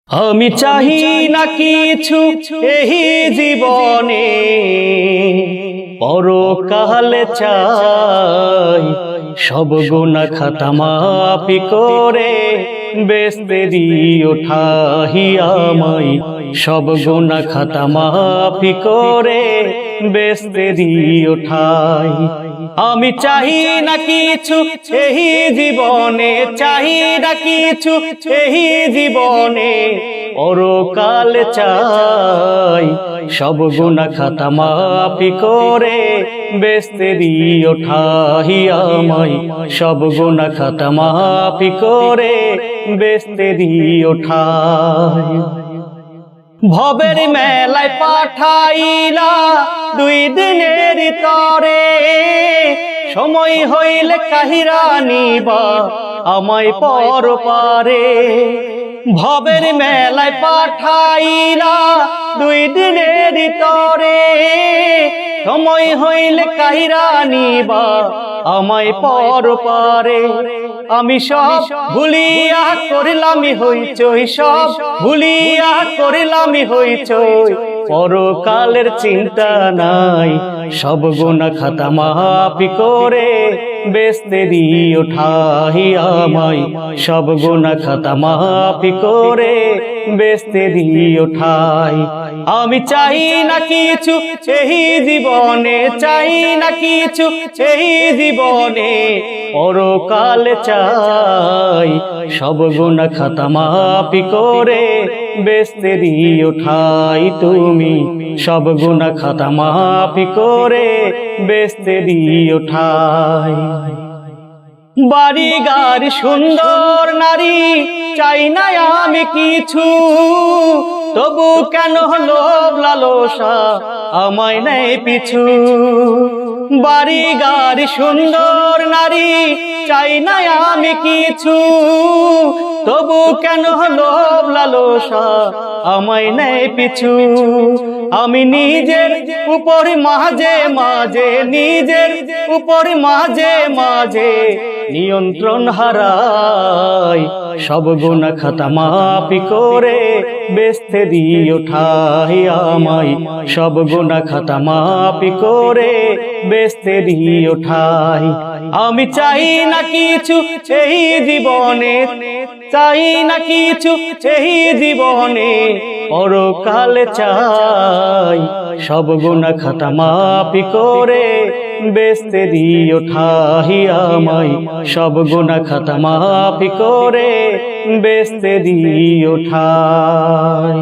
আমি চাহি না কিছু এই জীবনে, পরকালে চাই সব গুনাহ খাতা মাফি করে বেহেশতে দিও ঠাই আমায়। সব গুনাহ খাতা মাফি করে বেহেশতে দিও ঠাই। আমি চাহি না কিছু এই জীবনে, চাহি না কিছু এই জীবনে, পরকালে চাই সব গুনাহ খাতা মাফি করে বেহেশতে দিও ঠাই আমায়। সব গুনাহ খাতা মাফি করে বেহেশতে দিও ঠাই। ভবের মেলায় পাঠাইলা 2 দিনের তরে, সময় হইলে কাহিরা নিবা আমায় পরপারে। ভবের মেলায় পাঠাইলা 2 দিনের তরে, সময় হইলে কাহিরা নিবা আমায় পরপারে। আমি সব ভুলিয়া করিলাম হইচই, সব ভুলিয়া করিলাম হইচই, পরকালের চিন্তা নাই। সব গুনাহ খাতা মাফি করে বেহেশতে দিও ঠাই আমায়। সব গুনাহ খাতা মাফি করে বেহেশতে দিও ঠাই। আমি চাই না কিছু এই জীবনে, চাই না কিছু এই জীবনে, পরকালে চাই সব গুনাহ খাতা মাফি করে বেহেশতে দিও ঠাই। তুমি সব গুনাহ খাতা মাফি করে বেহেশতে দিও ঠাই। বাড়ি গাড়ি সুন্দর নারী চাই না আমি কিছু, তবু কেন লোভ লালসা আমায় নেয় পিছু। বাড়ি গাড়ি সুন্দর নারী চাই না আমি কিছু, তবু কেন লোভ লালসা আমায় নেয় পিছু। আমি নিজের উপর মাঝে মাঝে, নিজের উপর মাঝে মাঝে নিয়ন্ত্রণ হারাই। সব গুনাহ খাতা মাফি করে বেহেশতে দিও ঠাই আমায়। সব গুনাহ খাতা মাফি করে বেহেশতে দিও ঠাই। আমি চাই না কিছু এই জীবনে, চাই না কিছু এই জীবনে, পরকালে চাই সব গুনাহ খাতা মাফি করে বেহেশতে দিও ঠাই আমায়। সব গুনাহ খাতা মাফি করে বেহেশতে দিও ঠাই।